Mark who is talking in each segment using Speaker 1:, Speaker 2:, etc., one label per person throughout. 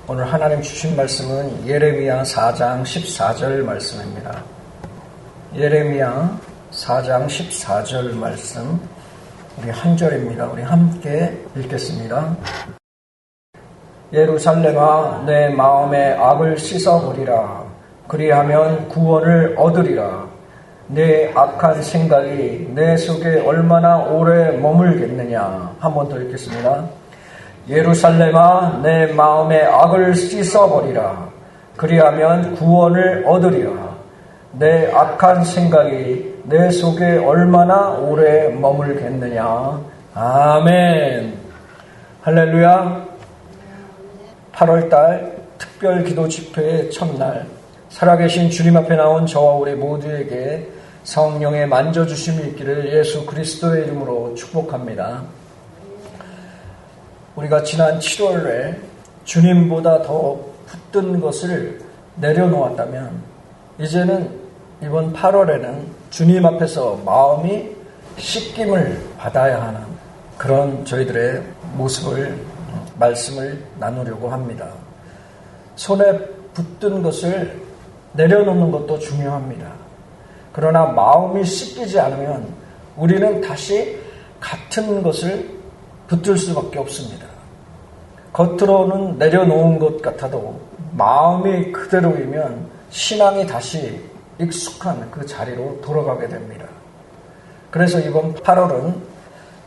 Speaker 1: 오늘 하나님 주신 말씀은 예레미야 4장 14절 말씀입니다. 예레미야 4장 14절 말씀, 우리 한 절입니다. 우리 함께 읽겠습니다. 예루살렘아, 내 마음의 악을 씻어버리라. 그리하면 구원을 얻으리라. 내 악한 생각이 내 속에 얼마나 오래 머물겠느냐. 한 번 더 읽겠습니다. 예루살렘아, 내 마음의 악을 씻어버리라. 그리하면 구원을 얻으리라. 내 악한 생각이 내 속에 얼마나 오래 머물겠느냐. 아멘. 할렐루야. 8월달 특별 기도 집회의 첫날, 살아계신 주님 앞에 나온 저와 우리 모두에게 성령의 만져주심이 있기를 예수 그리스도의 이름으로 축복합니다. 우리가 지난 7월에 주님보다 더 붙든 것을 내려놓았다면, 이제는 이번 8월에는 주님 앞에서 마음이 씻김을 받아야 하는 그런 저희들의 모습을, 말씀을 나누려고 합니다. 손에 붙든 것을 내려놓는 것도 중요합니다. 그러나 마음이 씻기지 않으면 우리는 다시 같은 것을 붙들 수밖에 없습니다. 겉으로는 내려놓은 것 같아도 마음이 그대로이면 신앙이 다시 익숙한 그 자리로 돌아가게 됩니다. 그래서 이번 8월은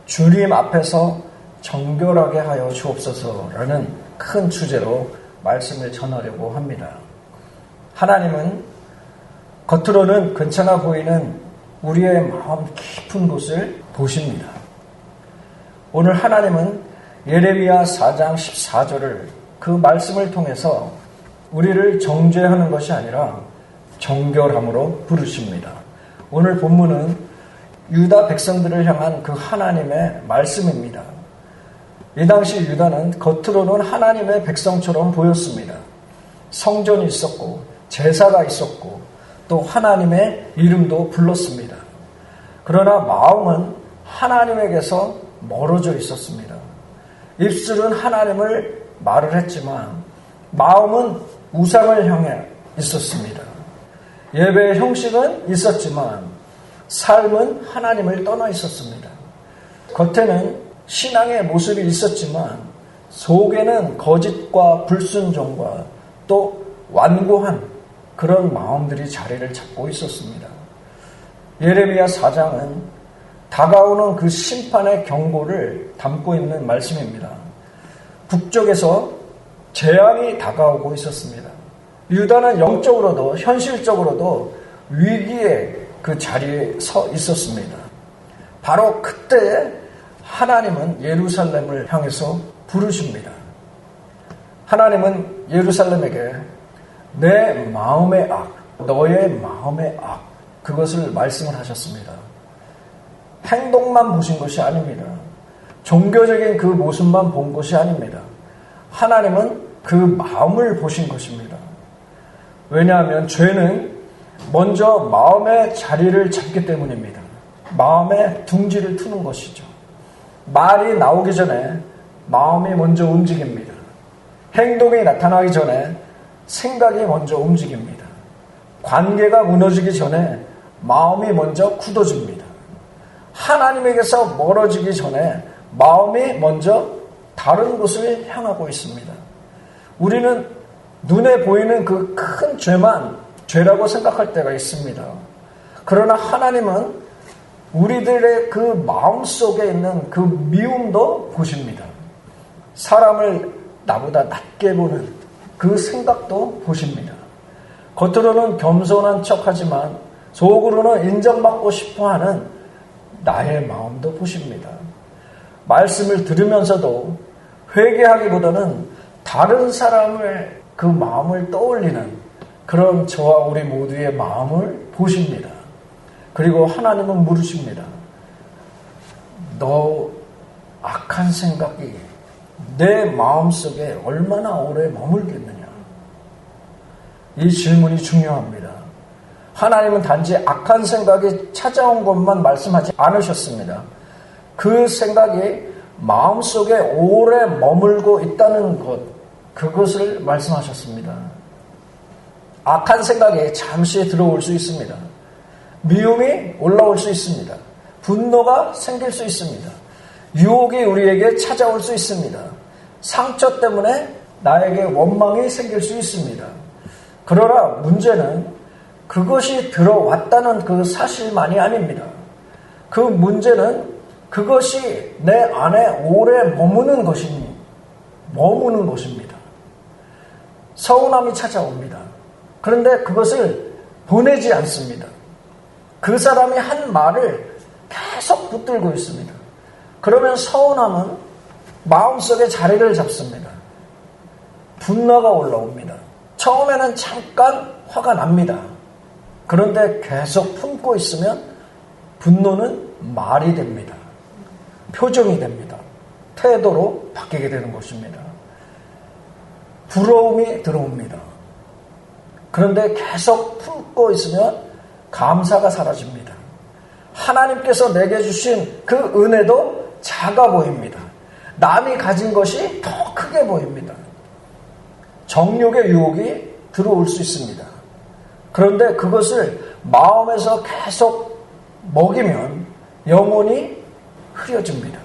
Speaker 1: 주님 앞에서 정결하게 하여 주옵소서라는 큰 주제로 말씀을 전하려고 합니다. 하나님은 겉으로는 괜찮아 보이는 우리의 마음 깊은 곳을 보십니다. 오늘 하나님은 예레미야 4장 14절을, 그 말씀을 통해서 우리를 정죄하는 것이 아니라 정결함으로 부르십니다. 오늘 본문은 유다 백성들을 향한 그 하나님의 말씀입니다. 이 당시 유다는 겉으로는 하나님의 백성처럼 보였습니다. 성전이 있었고 제사가 있었고 또 하나님의 이름도 불렀습니다. 그러나 마음은 하나님에게서 멀어져 있었습니다. 입술은 하나님을 말을 했지만 마음은 우상을 향해 있었습니다. 예배의 형식은 있었지만 삶은 하나님을 떠나 있었습니다. 겉에는 신앙의 모습이 있었지만 속에는 거짓과 불순종과 또 완고한 그런 마음들이 자리를 잡고 있었습니다. 예레미야 4장은 다가오는 그 심판의 경고를 담고 있는 말씀입니다. 북쪽에서 재앙이 다가오고 있었습니다. 유다는 영적으로도 현실적으로도 위기의 그 자리에 서 있었습니다. 바로 그때에 하나님은 예루살렘을 향해서 부르십니다. 하나님은 예루살렘에게 내 마음의 악, 너의 마음의 악, 그것을 말씀을 하셨습니다. 행동만 보신 것이 아닙니다. 종교적인 그 모습만 본 것이 아닙니다. 하나님은 그 마음을 보신 것입니다. 왜냐하면 죄는 먼저 마음의 자리를 잡기 때문입니다. 마음에 둥지를 트는 것이죠. 말이 나오기 전에 마음이 먼저 움직입니다. 행동이 나타나기 전에 생각이 먼저 움직입니다. 관계가 무너지기 전에 마음이 먼저 굳어집니다. 하나님에게서 멀어지기 전에 마음이 먼저 다른 곳을 향하고 있습니다. 우리는 눈에 보이는 그 큰 죄만 죄라고 생각할 때가 있습니다. 그러나 하나님은 우리들의 그 마음 속에 있는 그 미움도 보십니다. 사람을 나보다 낮게 보는 그 생각도 보십니다. 겉으로는 겸손한 척하지만 속으로는 인정받고 싶어하는 나의 마음도 보십니다. 말씀을 들으면서도 회개하기보다는 다른 사람의 그 마음을 떠올리는 그런 저와 우리 모두의 마음을 보십니다. 그리고 하나님은 물으십니다. 너 악한 생각이 내 마음속에 얼마나 오래 머물겠느냐? 이 질문이 중요합니다. 하나님은 단지 악한 생각이 찾아온 것만 말씀하지 않으셨습니다. 그 생각이 마음속에 오래 머물고 있다는 것, 그것을 말씀하셨습니다. 악한 생각이 잠시 들어올 수 있습니다. 미움이 올라올 수 있습니다. 분노가 생길 수 있습니다. 유혹이 우리에게 찾아올 수 있습니다. 상처 때문에 나에게 원망이 생길 수 있습니다. 그러나 문제는 그것이 들어왔다는 그 사실만이 아닙니다. 그 문제는 그것이 내 안에 오래 머무는 것입니다. 서운함이 찾아옵니다. 그런데 그것을 보내지 않습니다. 그 사람이 한 말을 계속 붙들고 있습니다. 그러면 서운함은 마음속에 자리를 잡습니다. 분노가 올라옵니다. 처음에는 잠깐 화가 납니다. 그런데 계속 품고 있으면 분노는 말이 됩니다. 표정이 됩니다. 태도로 바뀌게 되는 것입니다. 부러움이 들어옵니다. 그런데 계속 품고 있으면 감사가 사라집니다. 하나님께서 내게 주신 그 은혜도 작아 보입니다. 남이 가진 것이 더 크게 보입니다. 정욕의 유혹이 들어올 수 있습니다. 그런데 그것을 마음에서 계속 먹이면 영혼이 흐려집니다.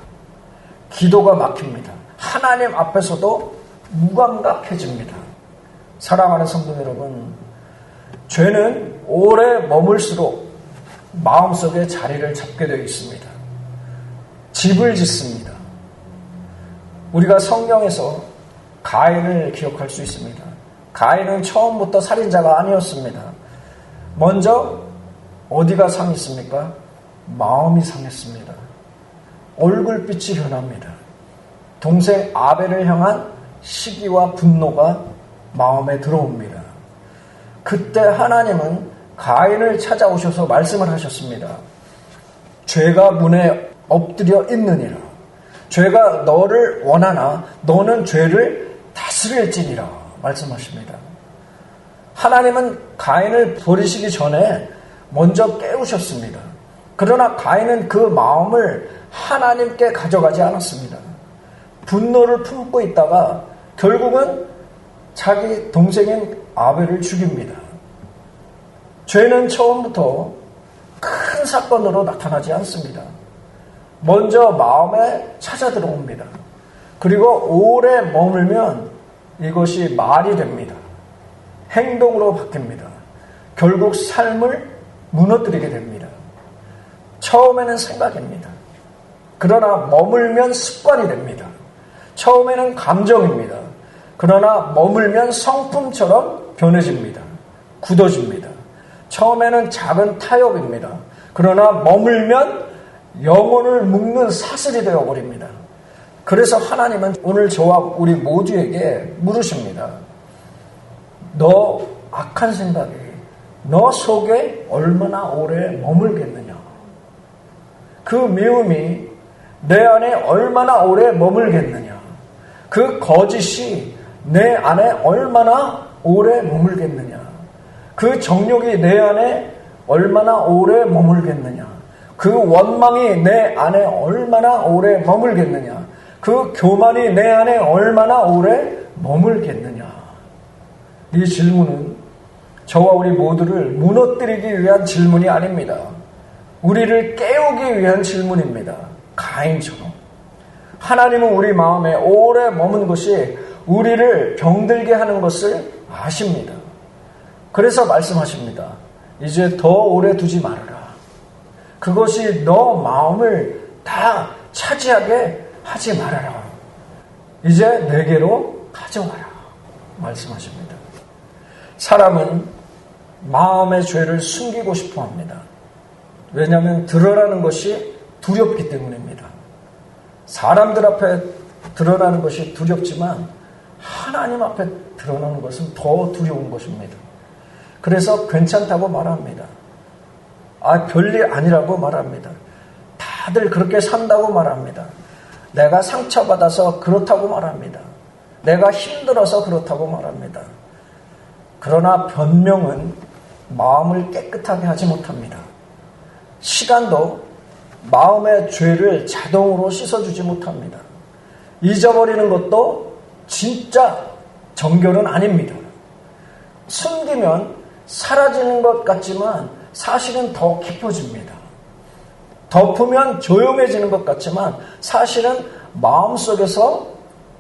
Speaker 1: 기도가 막힙니다. 하나님 앞에서도 무감각해집니다. 사랑하는 성도 여러분, 죄는 오래 머물수록 마음속에 자리를 잡게 되어 있습니다. 집을 짓습니다. 우리가 성경에서 가인을 기억할 수 있습니다. 가인은 처음부터 살인자가 아니었습니다. 먼저 어디가 상했습니까? 마음이 상했습니다. 얼굴빛이 변합니다. 동생 아벨을 향한 시기와 분노가 마음에 들어옵니다. 그때 하나님은 가인을 찾아오셔서 말씀을 하셨습니다. 죄가 문에 엎드려 있느니라. 죄가 너를 원하나 너는 죄를 다스릴지니라 말씀하십니다. 하나님은 가인을 버리시기 전에 먼저 깨우셨습니다. 그러나 가인은 그 마음을 하나님께 가져가지 않았습니다. 분노를 품고 있다가 결국은 자기 동생인 아벨을 죽입니다. 죄는 처음부터 큰 사건으로 나타나지 않습니다. 먼저 마음에 찾아 들어옵니다. 그리고 오래 머물면 이것이 말이 됩니다. 행동으로 바뀝니다. 결국 삶을 무너뜨리게 됩니다. 처음에는 생각입니다. 그러나 머물면 습관이 됩니다. 처음에는 감정입니다. 그러나 머물면 성품처럼 변해집니다. 굳어집니다. 처음에는 작은 타협입니다. 그러나 머물면 영혼을 묶는 사슬이 되어버립니다. 그래서 하나님은 오늘 저와 우리 모두에게 물으십니다. 너 악한 생각이 너 속에 얼마나 오래 머물겠느냐? 그 미움이 내 안에 얼마나 오래 머물겠느냐? 그 거짓이 내 안에 얼마나 오래 머물겠느냐? 그 정욕이 내 안에 얼마나 오래 머물겠느냐? 그 원망이 내 안에 얼마나 오래 머물겠느냐? 그 교만이 내 안에 얼마나 오래 머물겠느냐? 이 질문은 저와 우리 모두를 무너뜨리기 위한 질문이 아닙니다. 우리를 깨우기 위한 질문입니다. 가인처럼. 하나님은 우리 마음에 오래 머문 것이 우리를 병들게 하는 것을 아십니다. 그래서 말씀하십니다. 이제 더 오래 두지 말아라. 그것이 너 마음을 다 차지하게 하지 말아라. 이제 내게로 가져와라. 말씀하십니다. 사람은 마음의 죄를 숨기고 싶어 합니다. 왜냐하면 드러나는 것이 두렵기 때문입니다. 사람들 앞에 드러나는 것이 두렵지만 하나님 앞에 드러나는 것은 더 두려운 것입니다. 그래서 괜찮다고 말합니다. 별일 아니라고 말합니다. 다들 그렇게 산다고 말합니다. 내가 상처받아서 그렇다고 말합니다. 내가 힘들어서 그렇다고 말합니다. 그러나 변명은 마음을 깨끗하게 하지 못합니다. 시간도 마음의 죄를 자동으로 씻어주지 못합니다. 잊어버리는 것도 진짜 정결은 아닙니다. 숨기면 사라지는 것 같지만 사실은 더 깊어집니다. 덮으면 조용해지는 것 같지만 사실은 마음속에서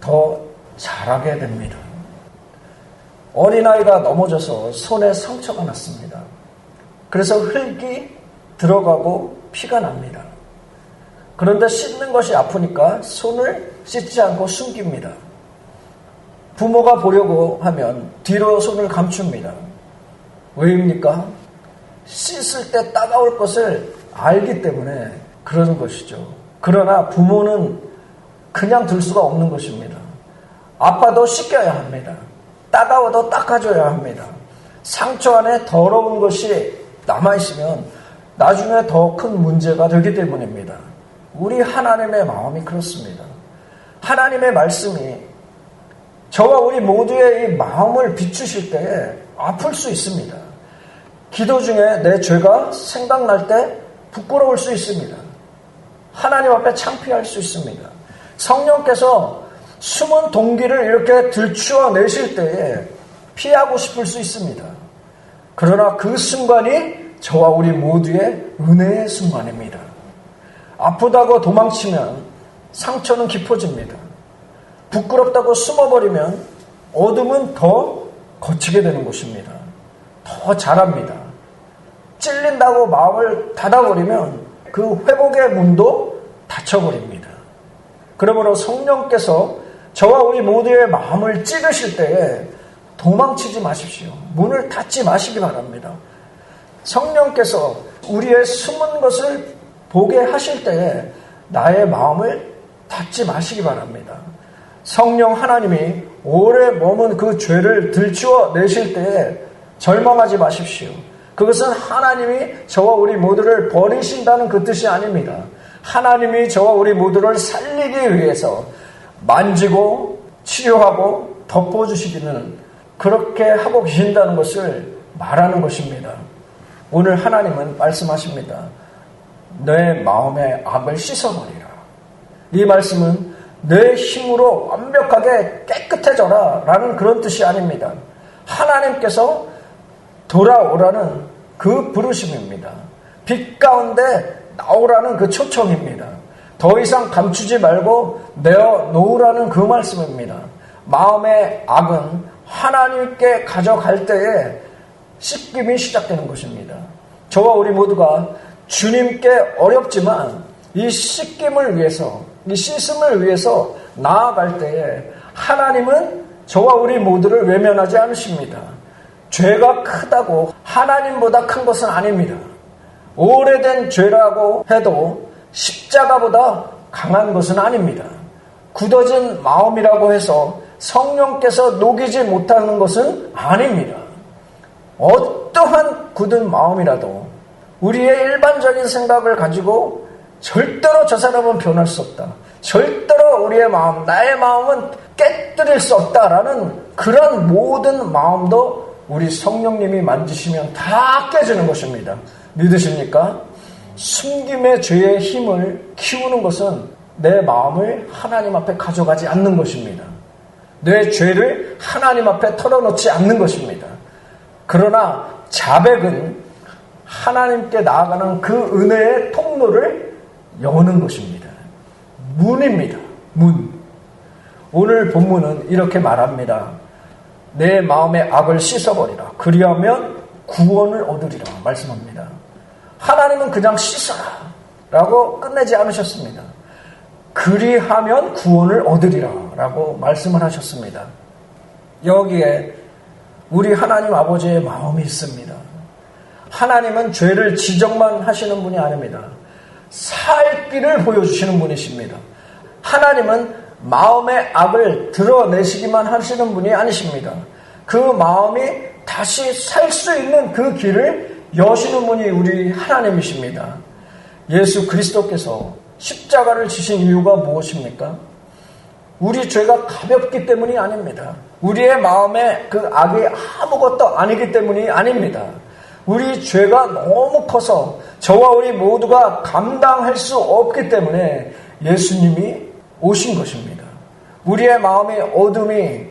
Speaker 1: 더 자라게 됩니다. 어린아이가 넘어져서 손에 상처가 났습니다. 그래서 흙이 들어가고 피가 납니다. 그런데 씻는 것이 아프니까 손을 씻지 않고 숨깁니다. 부모가 보려고 하면 뒤로 손을 감춥니다. 왜입니까? 씻을 때 따가울 것을 알기 때문에 그러는 것이죠. 그러나 부모는 그냥 둘 수가 없는 것입니다. 아파도 씻겨야 합니다. 따가워도 닦아줘야 합니다. 상처 안에 더러운 것이 남아있으면 나중에 더 큰 문제가 되기 때문입니다. 우리 하나님의 마음이 그렇습니다. 하나님의 말씀이 저와 우리 모두의 이 마음을 비추실 때에 아플 수 있습니다. 기도 중에 내 죄가 생각날 때 부끄러울 수 있습니다. 하나님 앞에 창피할 수 있습니다. 성령께서 숨은 동기를 이렇게 들추어 내실 때에 피하고 싶을 수 있습니다. 그러나 그 순간이 저와 우리 모두의 은혜의 순간입니다. 아프다고 도망치면 상처는 깊어집니다. 부끄럽다고 숨어버리면 어둠은 더 거치게 되는 것입니다. 더 자랍니다. 찔린다고 마음을 닫아버리면 그 회복의 문도 닫혀버립니다. 그러므로 성령께서 저와 우리 모두의 마음을 찌르실 때에 도망치지 마십시오. 문을 닫지 마시기 바랍니다. 성령께서 우리의 숨은 것을 보게 하실 때에 나의 마음을 닫지 마시기 바랍니다. 성령 하나님이 오래 머문 그 죄를 들추어 내실 때에 절망하지 마십시오. 그것은 하나님이 저와 우리 모두를 버리신다는 그 뜻이 아닙니다. 하나님이 저와 우리 모두를 살리기 위해서 만지고 치료하고 덮어주시기는 그렇게 하고 계신다는 것을 말하는 것입니다. 오늘 하나님은 말씀하십니다. 내 마음의 악을 씻어버리라. 이 말씀은 내 힘으로 완벽하게 깨끗해져라 라는 그런 뜻이 아닙니다. 하나님께서 돌아오라는 그 부르심입니다. 빛 가운데 나오라는 그 초청입니다. 더 이상 감추지 말고 내어 놓으라는 그 말씀입니다. 마음의 악은 하나님께 가져갈 때에 씻김이 시작되는 것입니다. 저와 우리 모두가 주님께 어렵지만 이 씻김을 위해서, 이 씻음을 위해서 나아갈 때에 하나님은 저와 우리 모두를 외면하지 않으십니다. 죄가 크다고 하나님보다 큰 것은 아닙니다. 오래된 죄라고 해도 십자가보다 강한 것은 아닙니다. 굳어진 마음이라고 해서 성령께서 녹이지 못하는 것은 아닙니다. 어떠한 굳은 마음이라도 우리의 일반적인 생각을 가지고 절대로 저 사람은 변할 수 없다. 절대로 우리의 마음, 나의 마음은 깨뜨릴 수 없다라는 그런 모든 마음도 우리 성령님이 만지시면 다 깨지는 것입니다. 믿으십니까? 숨김의 죄의 힘을 키우는 것은 내 마음을 하나님 앞에 가져가지 않는 것입니다. 내 죄를 하나님 앞에 털어놓지 않는 것입니다. 그러나 자백은 하나님께 나아가는 그 은혜의 통로를 여는 것입니다. 문입니다. 문. 오늘 본문은 이렇게 말합니다. 내 마음의 악을 씻어버리라. 그리하면 구원을 얻으리라 말씀합니다. 하나님은 그냥 씻어라 라고 끝내지 않으셨습니다. 그리하면 구원을 얻으리라 라고 말씀을 하셨습니다. 여기에 우리 하나님 아버지의 마음이 있습니다. 하나님은 죄를 지적만 하시는 분이 아닙니다. 살 길을 보여주시는 분이십니다. 하나님은 마음의 악을 드러내시기만 하시는 분이 아니십니다. 그 마음이 다시 살 수 있는 그 길을 여시는 분이 우리 하나님이십니다. 예수 그리스도께서 십자가를 지신 이유가 무엇입니까? 우리 죄가 가볍기 때문이 아닙니다. 우리의 마음에 그 악이 아무것도 아니기 때문이 아닙니다. 우리 죄가 너무 커서 저와 우리 모두가 감당할 수 없기 때문에 예수님이 오신 것입니다. 우리의 마음의 어둠이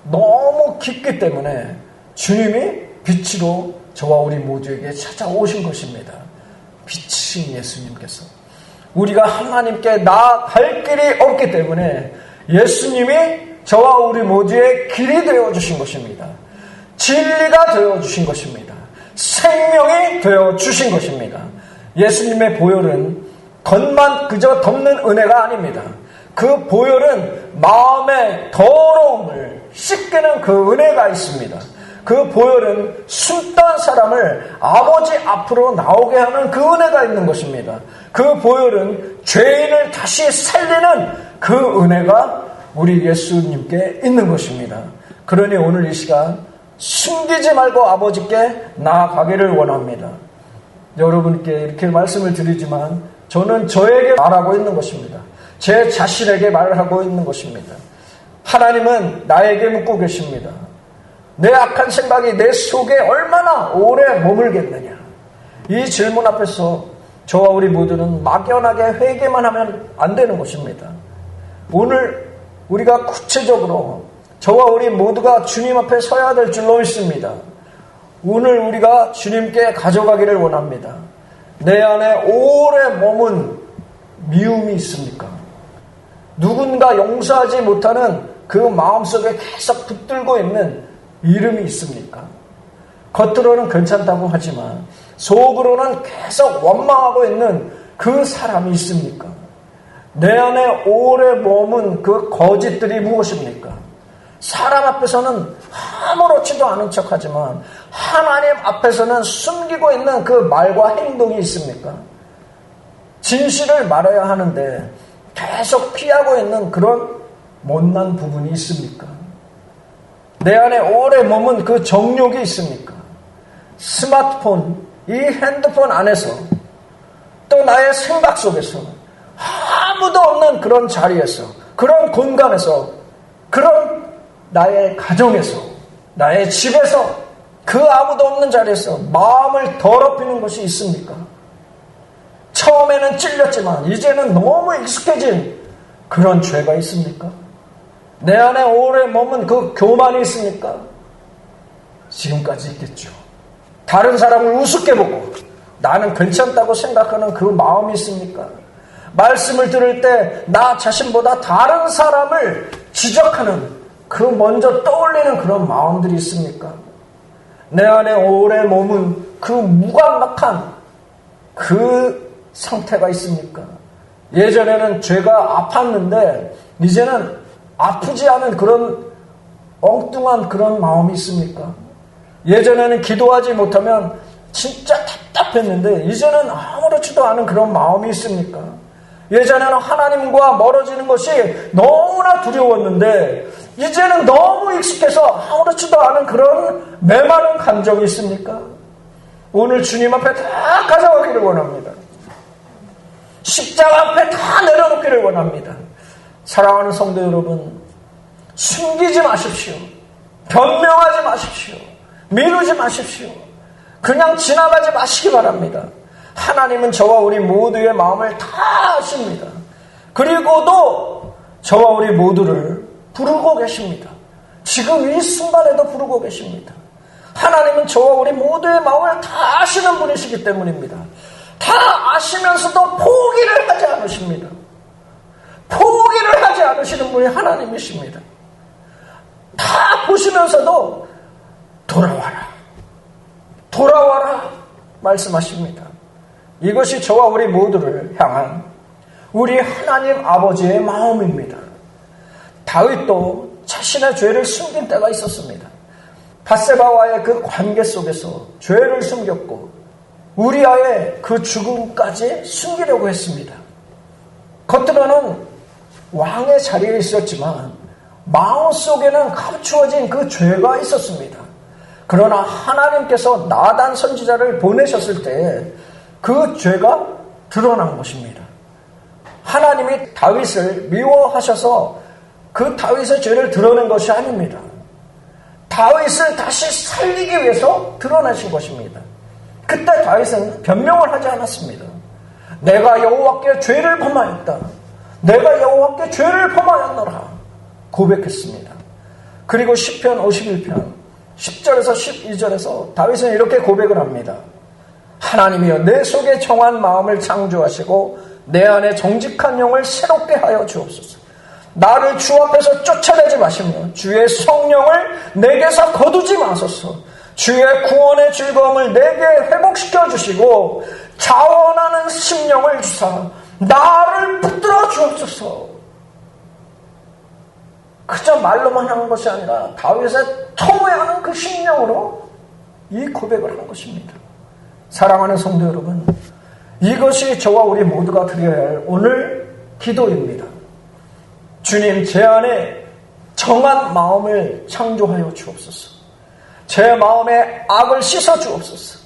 Speaker 1: 너무 깊기 때문에 주님이 빛으로 저와 우리 모두에게 찾아오신 것입니다. 빛이신 예수님께서. 우리가 하나님께 나아갈 길이 없기 때문에 예수님이 저와 우리 모두의 길이 되어주신 것입니다. 진리가 되어주신 것입니다. 생명이 되어주신 것입니다. 예수님의 보혈은 겉만 그저 덮는 은혜가 아닙니다. 그 보혈은 마음의 더러움을 씻기는 그 은혜가 있습니다. 그 보혈은 숨던 사람을 아버지 앞으로 나오게 하는 그 은혜가 있는 것입니다. 그 보혈은 죄인을 다시 살리는 그 은혜가 우리 예수님께 있는 것입니다. 그러니 오늘 이 시간 숨기지 말고 아버지께 나아가기를 원합니다. 여러분께 이렇게 말씀을 드리지만 저는 저에게 말하고 있는 것입니다. 제 자신에게 말하고 있는 것입니다. 하나님은 나에게 묻고 계십니다. 내 악한 생각이 내 속에 얼마나 오래 머물겠느냐. 이 질문 앞에서 저와 우리 모두는 막연하게 회개만 하면 안 되는 것입니다. 오늘 우리가 구체적으로 저와 우리 모두가 주님 앞에 서야 될 줄로 믿습니다. 오늘 우리가 주님께 가져가기를 원합니다. 내 안에 오래 머문 미움이 있습니까? 누군가 용서하지 못하는 그 마음속에 계속 붙들고 있는 이름이 있습니까? 겉으로는 괜찮다고 하지만 속으로는 계속 원망하고 있는 그 사람이 있습니까? 내 안에 오래 머문 그 거짓들이 무엇입니까? 사람 앞에서는 아무렇지도 않은 척하지만 하나님 앞에서는 숨기고 있는 그 말과 행동이 있습니까? 진실을 말해야 하는데 계속 피하고 있는 그런 못난 부분이 있습니까? 내 안에 오래 머문 그 정욕이 있습니까? 스마트폰, 이 핸드폰 안에서 또 나의 생각 속에서 아무도 없는 그런 자리에서 그런 공간에서 그런 나의 가정에서 나의 집에서 그 아무도 없는 자리에서 마음을 더럽히는 것이 있습니까? 처음에는 찔렸지만 이제는 너무 익숙해진 그런 죄가 있습니까? 내 안에 오래 머문 그 교만이 있습니까? 지금까지 있겠죠. 다른 사람을 우습게 보고 나는 괜찮다고 생각하는 그 마음이 있습니까? 말씀을 들을 때 나 자신보다 다른 사람을 지적하는 그 먼저 떠올리는 그런 마음들이 있습니까? 내 안에 오래 머문 그 무감각한 그 상태가 있습니까? 예전에는 죄가 아팠는데 이제는 아프지 않은 그런 엉뚱한 그런 마음이 있습니까? 예전에는 기도하지 못하면 진짜 답답했는데 이제는 아무렇지도 않은 그런 마음이 있습니까? 예전에는 하나님과 멀어지는 것이 너무나 두려웠는데 이제는 너무 익숙해서 아무렇지도 않은 그런 메마른 감정이 있습니까? 오늘 주님 앞에 다 가져가기를 원합니다. 십자가 앞에 다 내려놓기를 원합니다. 사랑하는 성도 여러분, 숨기지 마십시오. 변명하지 마십시오. 미루지 마십시오. 그냥 지나가지 마시기 바랍니다. 하나님은 저와 우리 모두의 마음을 다 아십니다. 그리고도 저와 우리 모두를 부르고 계십니다. 지금 이 순간에도 부르고 계십니다. 하나님은 저와 우리 모두의 마음을 다 아시는 분이시기 때문입니다. 다 아시면서도 포기를 하지 않으십니다. 포기를 하지 않으시는 분이 하나님이십니다. 다 보시면서도 돌아와라. 돌아와라 말씀하십니다. 이것이 저와 우리 모두를 향한 우리 하나님 아버지의 마음입니다. 다윗도 자신의 죄를 숨긴 때가 있었습니다. 밧세바와의 그 관계 속에서 죄를 숨겼고 우리아의 그 죽음까지 숨기려고 했습니다. 겉으로는 왕의 자리에 있었지만 마음속에는 감추어진 그 죄가 있었습니다. 그러나 하나님께서 나단 선지자를 보내셨을 때 그 죄가 드러난 것입니다. 하나님이 다윗을 미워하셔서 그 다윗의 죄를 드러낸 것이 아닙니다. 다윗을 다시 살리기 위해서 드러내신 것입니다. 그때 다윗은 변명을 하지 않았습니다. 내가 여호와께 죄를 범하였다. 내가 여호와께 죄를 범하였노라 고백했습니다. 그리고 시편 51편 10절에서 12절에서 다윗은 이렇게 고백을 합니다. 하나님이여 내 속에 정한 마음을 창조하시고 내 안에 정직한 영을 새롭게 하여 주옵소서. 나를 주 앞에서 쫓아내지 마시며 주의 성령을 내게서 거두지 마소서. 주의 구원의 즐거움을 내게 회복시켜 주시고 자원하는 심령을 주사 나를 붙들어 주옵소서. 그저 말로만 하는 것이 아니라 다윗의 통회하는 그 심령으로 이 고백을 한 것입니다. 사랑하는 성도 여러분, 이것이 저와 우리 모두가 드려야 할 오늘 기도입니다. 주님, 제 안에 정한 마음을 창조하여 주옵소서. 제 마음에 악을 씻어 주옵소서.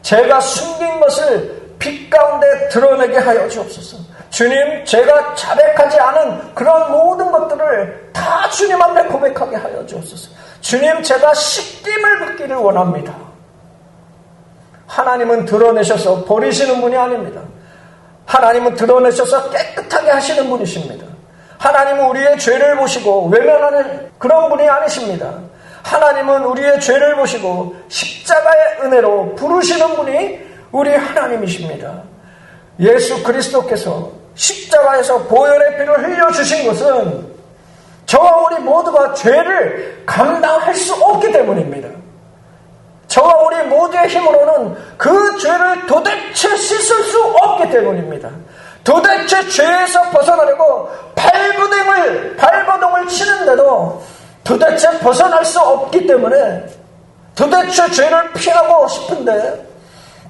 Speaker 1: 제가 숨긴 것을 빛 가운데 드러내게 하여 주옵소서. 주님, 제가 자백하지 않은 그런 모든 것들을 다 주님 앞에 고백하게 하여 주옵소서. 주님, 제가 씻김을 받기를 원합니다. 하나님은 드러내셔서 버리시는 분이 아닙니다. 하나님은 드러내셔서 깨끗하게 하시는 분이십니다. 하나님은 우리의 죄를 보시고 외면하는 그런 분이 아니십니다. 하나님은 우리의 죄를 보시고 십자가의 은혜로 부르시는 분이 우리 하나님이십니다. 예수 그리스도께서 십자가에서 보혈의 피를 흘려주신 것은 저와 우리 모두가 죄를 감당할 수 없기 때문입니다. 저와 우리 모두의 힘으로는 그 죄를 도대체 씻을 수 없기 때문입니다. 도대체 죄에서 벗어나려고 발버둥을 치는데도 도대체 벗어날 수 없기 때문에 도대체 죄를 피하고 싶은데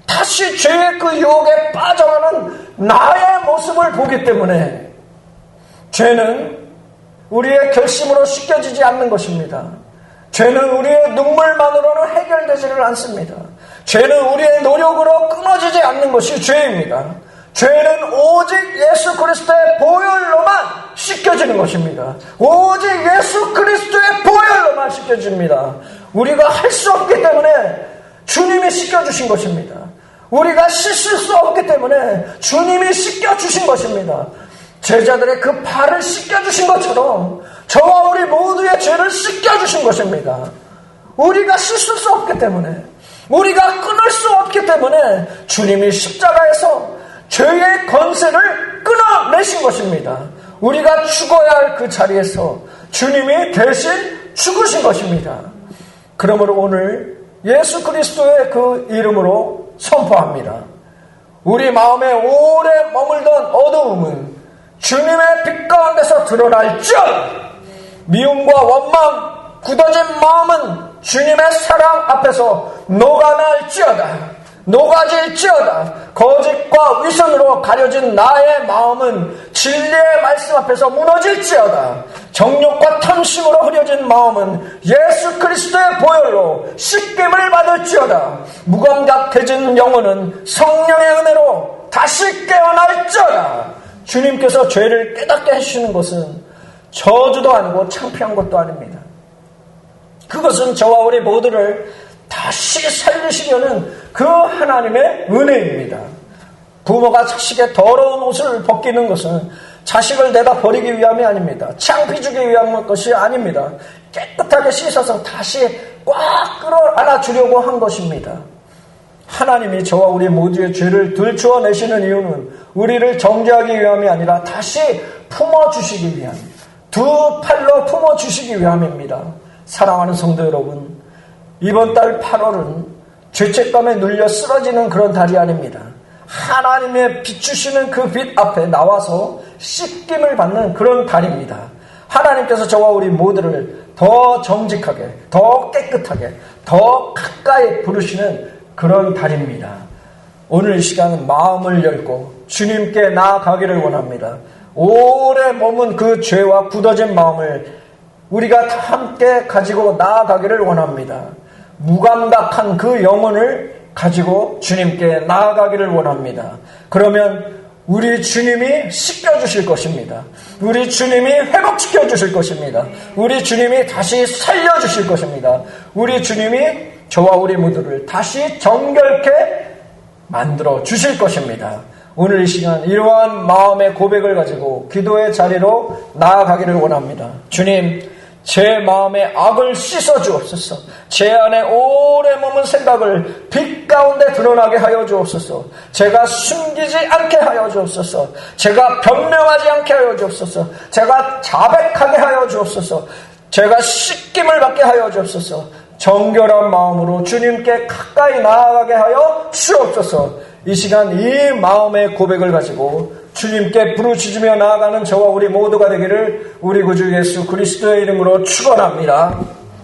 Speaker 1: 다시 죄의 그 유혹에 빠져가는 나의 모습을 보기 때문에 죄는 우리의 결심으로 씻겨지지 않는 것입니다. 죄는 우리의 눈물만으로는 해결되지를 않습니다. 죄는 우리의 노력으로 끊어지지 않는 것이 죄입니다. 죄는 오직 예수 그리스도의 보혈로만 씻겨지는 것입니다. 오직 예수 그리스도의 보혈로만 씻겨집니다. 우리가 할 수 없기 때문에 주님이 씻겨주신 것입니다. 우리가 씻을 수 없기 때문에 주님이 씻겨주신 것입니다. 제자들의 그 발을 씻겨주신 것처럼 저와 우리 모두의 죄를 씻겨주신 것입니다. 우리가 씻을 수 없기 때문에, 우리가 끊을 수 없기 때문에 주님이 십자가에서 죄의 권세를 끊어내신 것입니다. 우리가 죽어야 할 그 자리에서 주님이 대신 죽으신 것입니다. 그러므로 오늘 예수 그리스도의 그 이름으로 선포합니다. 우리 마음에 오래 머물던 어두움은 주님의 빛 가운데서 드러날지어다. 미움과 원망, 굳어진 마음은 주님의 사랑 앞에서 녹아질지어다. 거짓과 위선으로 가려진 나의 마음은 진리의 말씀 앞에서 무너질지어다. 정욕과 탐심으로 흐려진 마음은 예수 그리스도의 보혈로 씻김을 받을지어다. 무감각해진 영혼은 성령의 은혜로 다시 깨어날지어다. 주님께서 죄를 깨닫게 해주시는 것은 저주도 아니고 창피한 것도 아닙니다. 그것은 저와 우리 모두를 다시 살리시려는 그 하나님의 은혜입니다. 부모가 자식의 더러운 옷을 벗기는 것은 자식을 내다 버리기 위함이 아닙니다. 창피 주기 위한 것이 아닙니다. 깨끗하게 씻어서 다시 꽉 끌어안아 주려고 한 것입니다. 하나님이 저와 우리 모두의 죄를 들추어내시는 이유는 우리를 정죄하기 위함이 아니라 다시 품어주시기 위함, 두 팔로 품어주시기 위함입니다. 사랑하는 성도 여러분, 이번 달 8월은 죄책감에 눌려 쓰러지는 그런 달이 아닙니다. 하나님의 비추시는 그 빛 앞에 나와서 씻김을 받는 그런 달입니다. 하나님께서 저와 우리 모두를 더 정직하게, 더 깨끗하게, 더 가까이 부르시는 그런 달입니다. 오늘 이 시간은 마음을 열고 주님께 나아가기를 원합니다. 오래 머문 그 죄와 굳어진 마음을 우리가 다 함께 가지고 나아가기를 원합니다. 무감각한 그 영혼을 가지고 주님께 나아가기를 원합니다. 그러면 우리 주님이 씻겨주실 것입니다. 우리 주님이 회복시켜 주실 것입니다. 우리 주님이 다시 살려주실 것입니다. 우리 주님이 저와 우리 모두를 다시 정결케 만들어 주실 것입니다. 오늘 이 시간 이러한 마음의 고백을 가지고 기도의 자리로 나아가기를 원합니다. 주님, 제 마음의 악을 씻어 주옵소서. 제 안에 오래 머문 생각을 빛 가운데 드러나게 하여 주옵소서. 제가 숨기지 않게 하여 주옵소서. 제가 변명하지 않게 하여 주옵소서. 제가 자백하게 하여 주옵소서. 제가 씻김을 받게 하여 주옵소서. 정결한 마음으로 주님께 가까이 나아가게 하여 주옵소서. 이 시간 이 마음의 고백을 가지고 주님께 부르짖으며 나아가는 저와 우리 모두가 되기를 우리 구주 예수 그리스도의 이름으로 축원합니다.